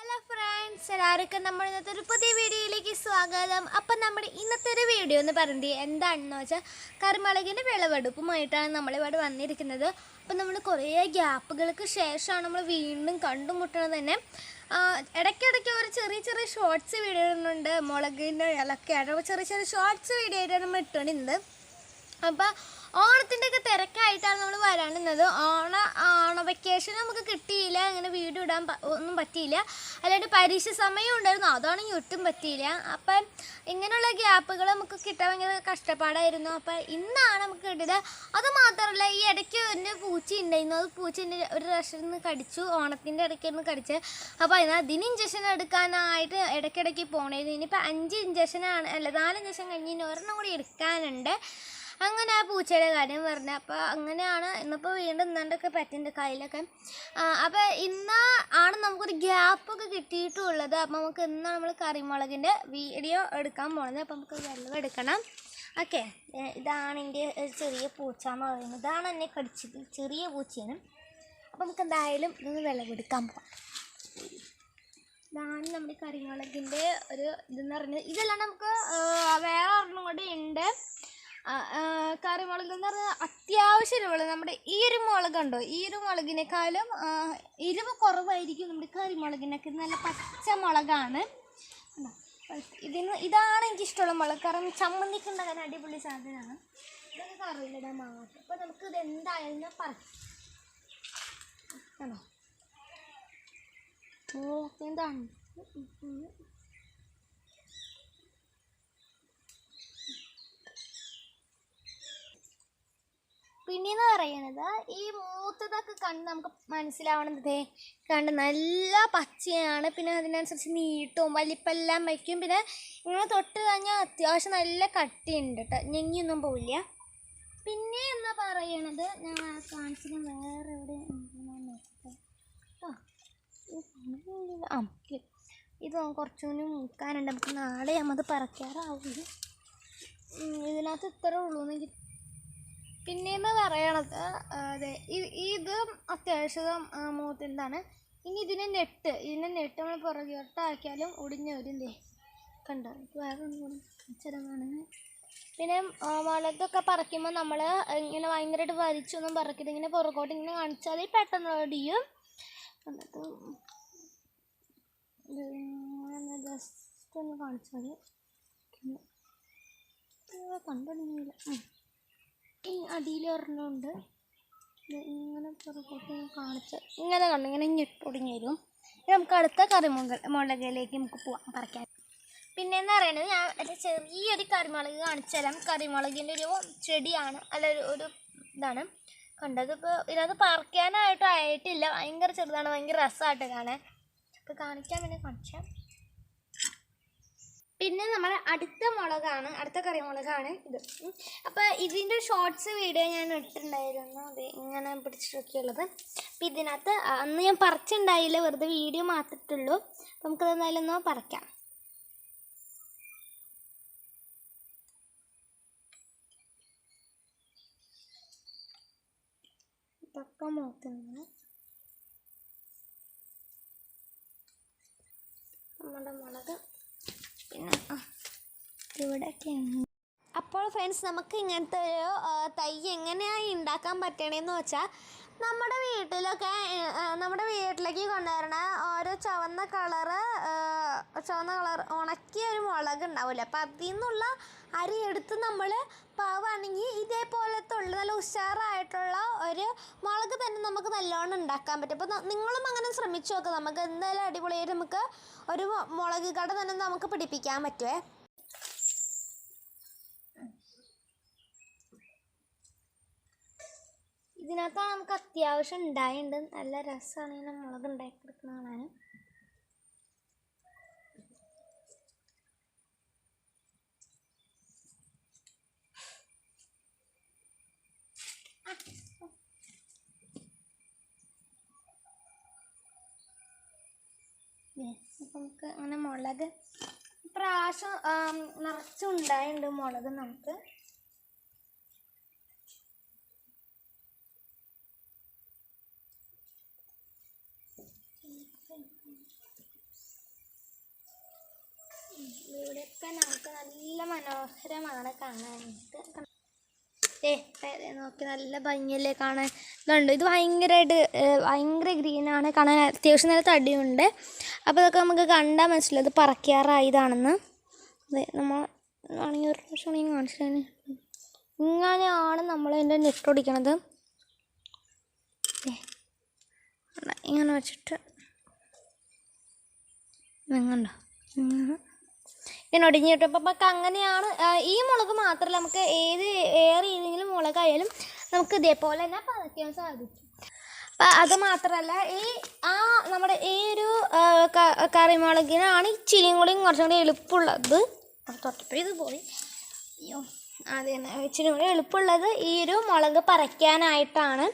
Hello friends, എല്ലാവർക്കും നമ്മൾ ഇന്നത്തെ ഒരു പുതിയ വീഡിയോയിലേക്ക് സ്വാഗതം. അപ്പം നമ്മുടെ ഇന്നത്തെ ഒരു വീഡിയോ എന്ന് പറയുന്നത് എന്താണെന്ന് വെച്ചാൽ കറിമുളകിൻ്റെ വിളവെടുപ്പുമായിട്ടാണ് നമ്മളിവിടെ വന്നിരിക്കുന്നത്. അപ്പം നമ്മൾ കുറേ ഗ്യാപ്പുകൾക്ക് ശേഷമാണ് നമ്മൾ വീണ്ടും കണ്ടുമുട്ടുന്നത് തന്നെ. ഇടയ്ക്കിടയ്ക്ക് ഒരു ചെറിയ ചെറിയ ഷോർട്സ് വീഡിയോ ഇടുന്നുണ്ട്, മുളകിൻ്റെ ഇലക്കെ ആയിട്ട് ചെറിയ ചെറിയ ഷോർട്സ് വീഡിയോ ആയിട്ടാണ് നമ്മൾ ഇട്ടുകൊണ്ടിരുന്നത്. അപ്പോൾ ഓണത്തിൻ്റെ ഒക്കെ തിരക്കായിട്ടാണ് നമ്മൾ വരാനുന്നത്. ഓണ വെക്കേഷൻ നമുക്ക് കിട്ടിയില്ല, അങ്ങനെ വീഡിയോ ഇടാൻ ഒന്നും പറ്റിയില്ല. അല്ലാണ്ട് പരീക്ഷ സമയം ഉണ്ടായിരുന്നു, അതാണെങ്കിൽ ഒട്ടും പറ്റിയില്ല. അപ്പം ഇങ്ങനെയുള്ള ഗ്യാപ്പുകൾ നമുക്ക് കിട്ടാൻ ഭയങ്കര കഷ്ടപ്പാടായിരുന്നു. അപ്പം ഇന്നാണ് നമുക്ക് കിട്ടിയത്. അത് മാത്രമല്ല, ഈ ഇടയ്ക്ക് ഒരു പൂച്ച ഉണ്ടായിരുന്നു, അത് പൂച്ചൻ്റെ ഒരു പ്രാവശ്യം നിന്ന് കടിച്ചു, ഓണത്തിൻ്റെ ഇടയ്ക്ക് ഒന്ന് കടിച്ച്. അപ്പോൾ അതിന് ഇഞ്ചക്ഷൻ എടുക്കാനായിട്ട് ഇടയ്ക്കിടയ്ക്ക് പോകണമായിരുന്നു. ഇനിയിപ്പോൾ 5 ഇഞ്ചക്ഷനാണ്, അല്ല 4 ഇഞ്ചക്ഷൻ കഴിഞ്ഞ് ഇനി ഒരെണ്ണം കൂടി എടുക്കാനുണ്ട്. അങ്ങനെ ആ പൂച്ചയുടെ കാര്യം പറഞ്ഞു. അപ്പോൾ അങ്ങനെയാണ് ഇന്നിപ്പോൾ വീണ്ടും ഇന്നണ്ടൊക്കെ പറ്റുന്നുണ്ട് കയ്യിലൊക്കെ. അപ്പോൾ ഇന്നാണ് നമുക്കൊരു ഗ്യാപ്പൊക്കെ കിട്ടിയിട്ടുള്ളത്. അപ്പോൾ നമുക്ക് ഇന്നാണ് നമ്മൾ കറിമുളകിൻ്റെ വീഡിയോ എടുക്കാൻ പോകുന്നത്. അപ്പോൾ നമുക്ക് വെള്ളം എടുക്കണം. ഓക്കെ, ഇതാണ് എൻ്റെ ഒരു ചെറിയ പൂച്ച എന്ന് പറയുന്നത്. ഇതാണ് എന്നെ കടിച്ചത്, ചെറിയ പൂച്ചയാണ്. അപ്പോൾ നമുക്ക് എന്തായാലും ഇതൊന്ന് വിളവെടുക്കാൻ പോകാം. ഇതാണ് നമ്മുടെ കറിമുളകിൻ്റെ ഒരു ഇതെന്ന് പറയുന്നത്. ഇതെല്ലാം നമുക്ക് വേറെ ഒരെണ്ണം കൂടി ഉണ്ട്. കറിമുളക് എന്ന് പറഞ്ഞാൽ അത്യാവശ്യമുള്ള നമ്മുടെ ഈ ഒരു മുളകുണ്ടോ, ഈ ഒരു മുളകിനേക്കാളും എരിവ് കുറവായിരിക്കും നമ്മുടെ കറിമുളകിനൊക്കെ. നല്ല പച്ച മുളകാണ്. ഇതാണ് എനിക്കിഷ്ടമുള്ള മുളക്. കാരണം ചമ്മന്തിക്ക് ഉണ്ടാകാൻ അടിപൊളി സാധനമാണ്. ഇതൊക്കെ കറിയിലിടാൻ മാത്രം. അപ്പോൾ നമുക്ക് ഇത് എന്തായാലും ആണോ എന്താണ് പിന്നെയെന്ന് പറയുന്നത്, ഈ മൂത്തതൊക്കെ കണ്ട് നമുക്ക് മനസ്സിലാവണത് കണ്ട് നല്ല പച്ചയാണ്. പിന്നെ അതിനനുസരിച്ച് നീട്ടവും വലിപ്പെല്ലാം വയ്ക്കും. പിന്നെ ഇങ്ങനെ തൊട്ട് കഴിഞ്ഞാൽ അത്യാവശ്യം നല്ല കട്ടിയുണ്ട് കേട്ടോ, ഞെങ്ങിയൊന്നും പോവില്ല. പിന്നെ എന്ന് പറയണത് ഞാൻ കാണിച്ചിട്ട് വേറെ എവിടെ ഇത് കുറച്ചുകൂടി മൂക്കാനുണ്ട്. നമുക്ക് നാളെ അത് പറിക്കാറാവില്ല. ഇതിനകത്ത് ഇത്ര ഉള്ളൂ എന്ന് എനിക്ക്. പിന്നെയെന്ന് പറയണത് അതെ, ഇത് അത്യാവശ്യം മൂത്തിന്താണ്. ഇനി ഇതിനെ നെട്ട് നമ്മൾ പുറകോട്ടാക്കിയാലും ഒടിഞ്ഞു വരും. കണ്ടോ, വേറെ ഒന്നും ചെറുതാണ്. പിന്നെ മുളകൊക്കെ പറിക്കുമ്പോൾ നമ്മൾ ഇങ്ങനെ ഭയങ്കരമായിട്ട് വലിച്ചൊന്നും പറിക്കരുത്. ഇങ്ങനെ പുറകോട്ട് ഇങ്ങനെ കാണിച്ചാൽ പെട്ടെന്ന് ഒടിയും. എന്നിട്ട് ജസ്റ്റ് ഒന്ന് കാണിച്ചാൽ കണ്ടുപിടിക്കില്ല. ഈ അടിയിൽ ഒരെണ്ണമുണ്ട്, ഇങ്ങനെ പുറകോട്ട് കാണിച്ച് ഇങ്ങനെ കണ്ടു ഇങ്ങനെ ഞെട്ടൊടിഞ്ഞ് വരും. നമുക്ക് അടുത്ത കറിമുളകിലേക്ക് നമുക്ക് പോവാം പറിക്കാൻ. പിന്നെയെന്ന് പറയുന്നത്, ഞാൻ ഒരു ചെറിയൊരു കറിമുളക് കാണിച്ചു തരാം. കറിമുളകിൻ്റെ ഒരു ചെടിയാണ്, അല്ല ഒരു ഇതാണ് കണ്ടത്. ഇപ്പോൾ ഇതിനകത്ത് പറിക്കാനായിട്ട് ആയിട്ടില്ല, ഭയങ്കര ചെറുതാണ്, ഭയങ്കര രസമായിട്ട് കാണാൻ. അപ്പോൾ കാണിക്കാൻ വേണ്ടി കാണിച്ചാൽ. പിന്നെ നമ്മുടെ അടുത്ത കറിമുളകാണ് ഇത്. അപ്പോൾ ഇതിൻ്റെ ഷോർട്സ് വീഡിയോ ഞാൻ ഇട്ടിട്ടുണ്ടായിരുന്നു, അത് ഇങ്ങനെ പിടിച്ചിട്ടൊക്കെയുള്ളത്. അപ്പോൾ ഇതിനകത്ത് അന്ന് ഞാൻ പറിച്ചുണ്ടായില്ല, വെറുതെ വീഡിയോ മാത്രമേ. നമുക്കത് എന്തായാലും ഒന്ന് പറിക്കാം. ഇതൊക്കെ മൂത്തുണ്ട് നമ്മുടെ മുളക്. പിന്നെ ഇവിടെയൊക്കെയാണ്. അപ്പോൾ ഫ്രണ്ട്സ്, നമുക്ക് ഇങ്ങനത്തെ ഒരു തൈ എങ്ങനെയാണ് ഉണ്ടാക്കാൻ പറ്റണേന്ന് വെച്ചാൽ, നമ്മുടെ വീട്ടിലേക്ക് കൊണ്ടുവരണ ഓരോ ചുവന്ന കളർ ഉണക്കിയ ഒരു മുളക് ഉണ്ടാവില്ല. അപ്പം അതിൽ നിന്നുള്ള അരി എടുത്ത് നമ്മൾ പാവാണെങ്കിൽ ഇതേപോലത്തെ ഉള്ള നല്ല ഉഷാറായിട്ടുള്ള ഒരു മുളക് തന്നെ നമുക്ക് നല്ലോണം ഉണ്ടാക്കാൻ പറ്റും. അപ്പോൾ നിങ്ങളും അങ്ങനെ ശ്രമിച്ചു നോക്കുക. നമുക്ക് എന്തായാലും അടിപൊളിയായിട്ട് നമുക്ക് ഒരു മുളക് കട തന്നെ നമുക്ക് പിടിപ്പിക്കാൻ പറ്റുമേ. ഇതിനകത്താണ് നമുക്ക് അത്യാവശ്യം ഉണ്ടായിട്ടുണ്ട്. നല്ല രസമാണ് ഇങ്ങനെ മുളക് ഉണ്ടാക്കിയെടുക്കുന്ന കാണാൻ. അപ്പം നമുക്ക് അങ്ങനെ മുളക് പ്രാവശ്യം നിറച്ചുണ്ടായിട്ടുണ്ട് മുളക് നമുക്ക്. ഇവിടെയൊക്കെ നമുക്ക് നല്ല മനോഹരമാണ് കാണാനായിട്ട്. നോക്കി നല്ല ഭംഗിയല്ലേ കാണാൻ. ഇതുണ്ട്, ഇത് ഭയങ്കര ഗ്രീനാണ് കാണാൻ. അത്യാവശ്യം നല്ല തടിയുണ്ട്. അപ്പോൾ ഇതൊക്കെ നമുക്ക് കണ്ടാൽ മനസ്സിലാവും ഇത് പറക്കാറായതാണെന്ന്. അതെ, നമ്മൾ ആണെങ്കിൽ ഒരു പ്രാവശ്യം കാണിച്ചാൽ ഇങ്ങനെയാണ് നമ്മൾ ഇതിൻ്റെ നെട്ടൊടിക്കണത്. ഇങ്ങനെ വെച്ചിട്ട് ഇങ്ങനെ ഒടിഞ്ഞ് കിട്ടും. അപ്പം നമുക്ക് അങ്ങനെയാണ്. ഈ മുളക് മാത്രമല്ല, നമുക്ക് വേറെ ഏതെങ്കിലും മുളകായാലും നമുക്ക് ഇതേപോലെ തന്നെ പറിക്കാൻ സാധിക്കും. അപ്പം അത് മാത്രമല്ല, നമ്മുടെ ഈ ഒരു കറിമുളകിനാണ് ഇച്ചിരിയും കൂടിയും കുറച്ചും കൂടി എളുപ്പമുള്ളത്. തൊട്ടപ്പോൾ ഇത് പോയി. അയ്യോ, അത് തന്നെ ഇച്ചിരി കൂടി എളുപ്പമുള്ളത് ഈ ഒരു മുളക് പറിക്കാനായിട്ടാണ്.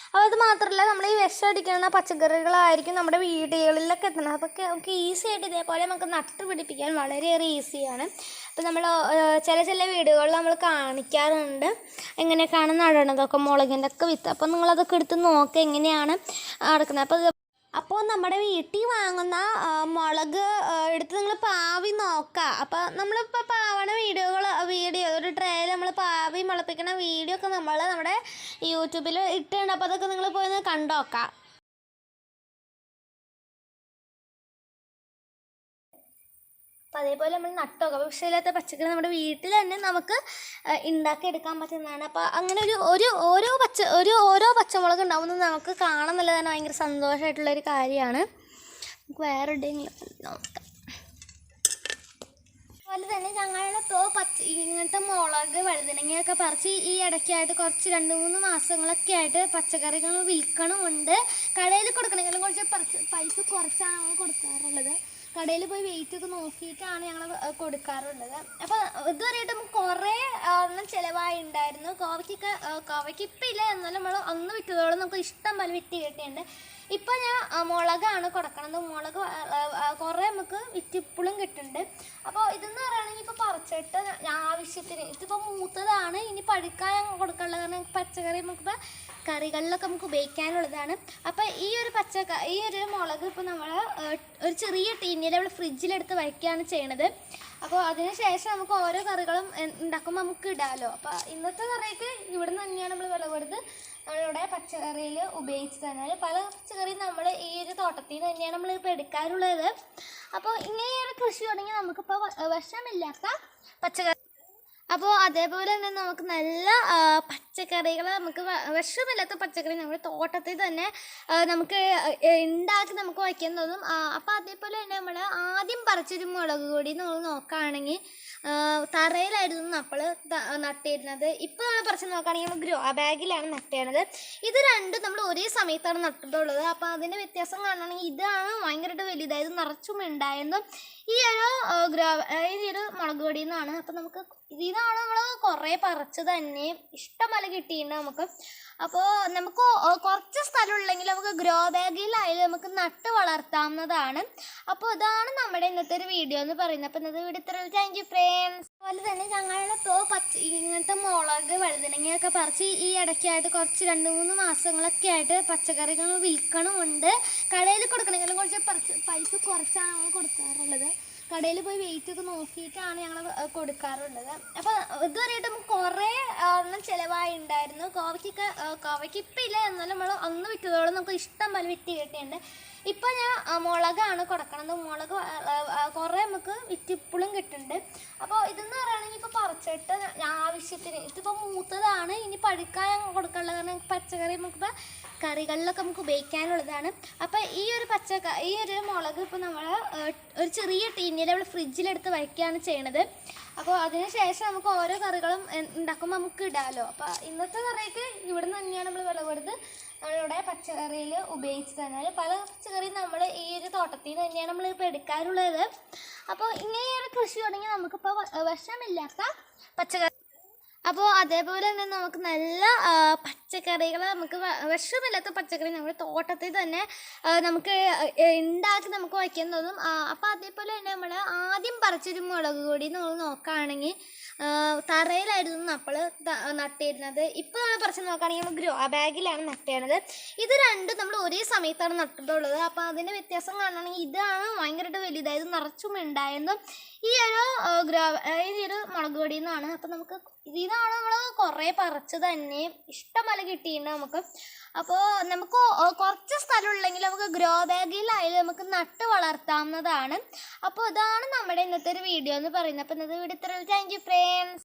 അപ്പോൾ അത് മാത്രമല്ല, നമ്മൾ ഈ വിഷം അടിക്കുന്ന പച്ചക്കറികളായിരിക്കും നമ്മുടെ വീടുകളിലൊക്കെ എത്തുന്നത്. അതൊക്കെ നമുക്ക് ഈസി ആയിട്ട് ഇതേപോലെ നമുക്ക് നട്ട് പിടിപ്പിക്കാൻ വളരെയേറെ ഈസിയാണ്. അപ്പോൾ നമ്മൾ ചില വീടുകളിൽ നമ്മൾ കാണിക്കാറുണ്ട് എങ്ങനെയൊക്കെയാണ് നടണതൊക്കെ, മുളകിൻ്റെ ഒക്കെ വിത്ത്. അപ്പോൾ നിങ്ങളതൊക്കെ എടുത്ത് നോക്കുക എങ്ങനെയാണ് നടക്കുന്നത്. അപ്പോൾ നമ്മുടെ വീട്ടിൽ വാങ്ങുന്ന മുളക് എടുത്ത് നിങ്ങൾ പാവി നോക്കുക. അപ്പോൾ നമ്മളിപ്പോൾ പാവണ വീഡിയോ ഒരു ട്രേയിൽ നമ്മൾ പാവി മുളപ്പിക്കുന്ന വീഡിയോ ഒക്കെ നമ്മൾ നമ്മുടെ യൂട്യൂബിൽ ഇട്ടുണ്ട്. അപ്പോൾ അതൊക്കെ നിങ്ങൾ പോയി കണ്ടോക്കാം. അപ്പോൾ അതേപോലെ നമ്മൾ നട്ടോക്കാം. വിഷമില്ലാത്ത പച്ചക്കറി നമ്മുടെ വീട്ടിൽ തന്നെ നമുക്ക് ഉണ്ടാക്കിയെടുക്കാൻ പറ്റുന്നതാണ്. അപ്പോൾ അങ്ങനെ ഓരോ പച്ചമുളക് ഉണ്ടാവുന്നത് നമുക്ക് കാണാൻ നല്ലതാണ്. ഭയങ്കര സന്തോഷമായിട്ടുള്ളൊരു കാര്യമാണ്. നമുക്ക് വേറെ എവിടെയെങ്കിലും നോക്കാം. അതുപോലെ തന്നെ ഞങ്ങളിപ്പോൾ ഇങ്ങനത്തെ മുളക് വഴുതനങ്ങയൊക്കെ പറിച്ച് ഈ ഇടയ്ക്കായിട്ട് കുറച്ച് 2-3 മാസങ്ങളൊക്കെ ആയിട്ട് പച്ചക്കറികൾ വിൽക്കണമുണ്ട്. കടയിൽ കൊടുക്കണമെങ്കിലും കുറച്ച് പൈസ കുറച്ചാണ് നമ്മൾ കൊടുക്കാറുള്ളത്. കടയിൽ പോയി വെയിറ്റ് ഒക്കെ നോക്കിയിട്ടാണ് ഞങ്ങൾ കൊടുക്കാറുള്ളത്. അപ്പോൾ ഇതുവരെയായിട്ട് നമുക്ക് കുറേ ചിലവായി ഉണ്ടായിരുന്നു. കോവയ്ക്ക് ഇപ്പം ഇല്ല, എന്നാലും നമ്മൾ അന്ന് വിറ്റതോളം നമുക്ക് ഇഷ്ടം പോലെ വിറ്റ് കിട്ടിയിട്ടുണ്ട്. ഇപ്പം ഞാൻ മുളകാണ് കൊടുക്കണത്. മുളക് കുറേ നമുക്ക് വിറ്റിപ്പോഴും കിട്ടുന്നുണ്ട്. അപ്പോൾ ഇതെന്ന് പറയുകയാണെങ്കിൽ ഇപ്പോൾ പറിച്ചിട്ട് ആവശ്യത്തിന് ഇതിപ്പോൾ മൂത്തതാണ്. ഇനി പഴുക്കാൻ കൊടുക്കാനുള്ളത്, കാരണം പച്ചക്കറി നമുക്കിപ്പോൾ കറികളിലൊക്കെ നമുക്ക് ഉപയോഗിക്കാനുള്ളതാണ്. അപ്പോൾ ഈ ഒരു മുളക് ഇപ്പോൾ നമ്മൾ ഒരു ചെറിയ ടീനിൽ നമ്മൾ ഫ്രിഡ്ജിലെടുത്ത് വയ്ക്കുകയാണ് ചെയ്യണത്. അപ്പോൾ അതിന് ശേഷം നമുക്ക് ഓരോ കറികളും ഉണ്ടാക്കുമ്പോൾ നമുക്ക് ഇടാമല്ലോ. അപ്പോൾ ഇന്നത്തെ കറിക്ക് ഇവിടെ നിന്ന് തന്നെയാണ് നമ്മൾ വിളവെടുത്ത് നമ്മളിവിടെ പച്ചക്കറിയിൽ ഉപയോഗിച്ച് തന്നെ. പല പച്ചക്കറിയും നമ്മൾ ഈ ഒരു തോട്ടത്തിൽ നിന്ന് തന്നെയാണ് നമ്മളിപ്പോൾ എടുക്കാറുള്ളത്. അപ്പോൾ ഇങ്ങനെയൊരു കൃഷി തുടങ്ങി നമുക്കിപ്പോൾ വിഷമില്ലാത്ത പച്ചക്കറി. അപ്പോൾ അതേപോലെ തന്നെ നമുക്ക് നല്ല പച്ചക്കറികൾ, നമുക്ക് വിഷമില്ലാത്ത പച്ചക്കറി നമ്മുടെ തോട്ടത്തിൽ തന്നെ നമുക്ക് ഉണ്ടാക്കി നമുക്ക് വയ്ക്കാൻ തോന്നും. അപ്പോൾ അതേപോലെ തന്നെ നമ്മൾ ആദ്യം പറിച്ചൊരു മുളക് കൂടി നമ്മൾ നോക്കുകയാണെങ്കിൽ തറയിലായിരുന്നു നമ്മൾ നട്ടിരുന്നത്. ഇപ്പോൾ നമ്മൾ പറിച്ച് നോക്കുകയാണെങ്കിൽ നമ്മൾ ഗ്രോ ബാഗിലാണ് നട്ടിരുന്നത്. ഇത് രണ്ടും നമ്മൾ ഒരേ സമയത്താണ് നട്ടിട്ടുള്ളത്. അപ്പോൾ അതിൻ്റെ വ്യത്യാസം കാണുകയാണെങ്കിൽ ഇതാണ് ഭയങ്കരമായിട്ട് വലുതായത്, നിറച്ചും ഉണ്ടായിരുന്നു ഈ ഒരു മുളക് പൊടിയിൽ നിന്നാണ്. അപ്പോൾ നമുക്ക് ഇതിനാണ് നമ്മൾ കുറേ പറിച്ച് തന്നെ ഇഷ്ടംപോലെ കിട്ടിയിട്ടുണ്ട് നമുക്ക്. അപ്പോൾ നമുക്ക് കുറച്ച് സ്ഥലമുള്ളെങ്കിൽ നമുക്ക് ഗ്രോ ബാഗിലായാലും നമുക്ക് നട്ട് വളർത്താവുന്നതാണ്. അപ്പോൾ ഇതാണ് നമ്മുടെ ഇന്നത്തെ ഒരു വീഡിയോ എന്ന് പറയുന്നത്. അപ്പോൾ ഇന്നത്തെ വീഡിയോ ഇത്രയും. Thank you friends. അതുപോലെ തന്നെ ഞങ്ങളിപ്പോൾ ഇങ്ങനത്തെ മുളക് വഴുതനങ്ങയൊക്കെ പറിച്ച് ഈ ഇടയ്ക്കായിട്ട് കുറച്ച് 2-3 മാസങ്ങളൊക്കെ ആയിട്ട് പച്ചക്കറികൾ വിൽക്കണമുണ്ട്. കടയിൽ കൊടുക്കണമെങ്കിലും കുറച്ച് പൈസ കുറച്ചാണ് നമ്മൾ കൊടുക്കാറുള്ളത്. കടയിൽ പോയി വെയിറ്റ് ഒക്കെ നോക്കിയിട്ടാണ് ഞങ്ങൾ കൊടുക്കാറുള്ളത്. അപ്പോൾ ഇതുവരെയായിട്ട് നമുക്ക് കുറേ ചിലവായി ഉണ്ടായിരുന്നു. കോവയ്ക്ക് ഇപ്പം ഇല്ല, എന്നാലും നമ്മൾ അന്ന് വിറ്റതോളം നമുക്ക് ഇഷ്ടം പോലെ വിറ്റ് കിട്ടിയിട്ടുണ്ട്. ഇപ്പം ഞാൻ മുളകാണ് കൊടുക്കണത്. മുളക് കുറേ നമുക്ക് വിറ്റിപ്പോഴും കിട്ടുന്നുണ്ട്. അപ്പോൾ ഇതെന്ന് പറയുകയാണെങ്കിൽ ഇപ്പോൾ പറിച്ചിട്ട് ആവശ്യത്തിന് ഇതിപ്പോൾ മൂത്തതാണ്. ഇനി പഴുക്കാൻ കൊടുക്കാനുള്ളത്, കാരണം പച്ചക്കറി നമുക്കിപ്പോൾ കറികളിലൊക്കെ നമുക്ക് ഉപയോഗിക്കാനുള്ളതാണ്. അപ്പോൾ ഈ ഒരു മുളക് ഇപ്പോൾ നമ്മൾ ഒരു ചെറിയ ടീനിൽ നമ്മൾ ഫ്രിഡ്ജിലെടുത്ത് വയ്ക്കുകയാണ് ചെയ്യണത്. അപ്പോൾ അതിന് ശേഷം നമുക്ക് ഓരോ കറികളും ഉണ്ടാക്കുമ്പോൾ നമുക്ക് ഇടാമല്ലോ. അപ്പോൾ ഇന്നത്തെ കറിക്ക് ഇവിടെ നിന്ന് തന്നെയാണ് നമ്മൾ വിളവെടുത്ത് നമ്മളിവിടെ പച്ചക്കറിയിൽ ഉപയോഗിച്ച് തന്നെ. പല പച്ചക്കറിയും നമ്മൾ ഈ ഒരു തോട്ടത്തിൽ നിന്ന് തന്നെയാണ് നമ്മളിപ്പോൾ എടുക്കാറുള്ളത്. അപ്പോൾ ഇങ്ങനെയൊരു കൃഷി തുടങ്ങി നമുക്കിപ്പോൾ വിഷമില്ലാത്ത പച്ചക്കറി. അപ്പോൾ അതേപോലെ തന്നെ നമുക്ക് നല്ല പച്ചക്കറികൾ, നമുക്ക് വിഷമില്ലാത്ത പച്ചക്കറി നമ്മുടെ തോട്ടത്തിൽ തന്നെ നമുക്ക് ഉണ്ടാക്കി നമുക്ക് വയ്ക്കാൻ തോന്നും. അപ്പോൾ അതേപോലെ തന്നെ നമ്മൾ ആദ്യം പറിച്ചൊരു മുളക് പൊടി നമ്മൾ നോക്കുകയാണെങ്കിൽ തറയിലായിരുന്നു നമ്മൾ നട്ടിരുന്നത്. ഇപ്പോൾ നമ്മൾ പറിച്ച് നോക്കുകയാണെങ്കിൽ നമ്മൾ ഗ്രോ ബാഗിലാണ് നട്ടിരുന്നത്. ഇത് രണ്ടും നമ്മൾ ഒരേ സമയത്താണ് നട്ടിട്ടുള്ളത്. അപ്പോൾ അതിൻ്റെ വ്യത്യാസം കാണുകയാണെങ്കിൽ ഇതാണ് ഭയങ്കരമായിട്ട് വലുതായത്, നിറച്ചും ഉണ്ടായിരുന്നു. ഈ ഒരു മുളക് പൊടിയിൽ നിന്നാണ്. അപ്പം നമുക്ക് ഇതിനാണ് നമ്മൾ കുറേ പറിച്ച് തന്നെ ഇഷ്ടംപോലെ കിട്ടിയിട്ടുണ്ട് നമുക്ക്. അപ്പോൾ നമുക്ക് കുറച്ച് സ്ഥലമുള്ളെങ്കിൽ നമുക്ക് ഗ്രോ ബാഗിലായാലും നമുക്ക് നട്ട് വളർത്താവുന്നതാണ്. അപ്പോൾ ഇതാണ് നമ്മുടെ ഇന്നത്തെ ഒരു വീഡിയോ എന്ന് പറയുന്നത്. അപ്പോൾ ഇന്നത്തെ വീഡിയോ ഇത്രയും. Thank you friends.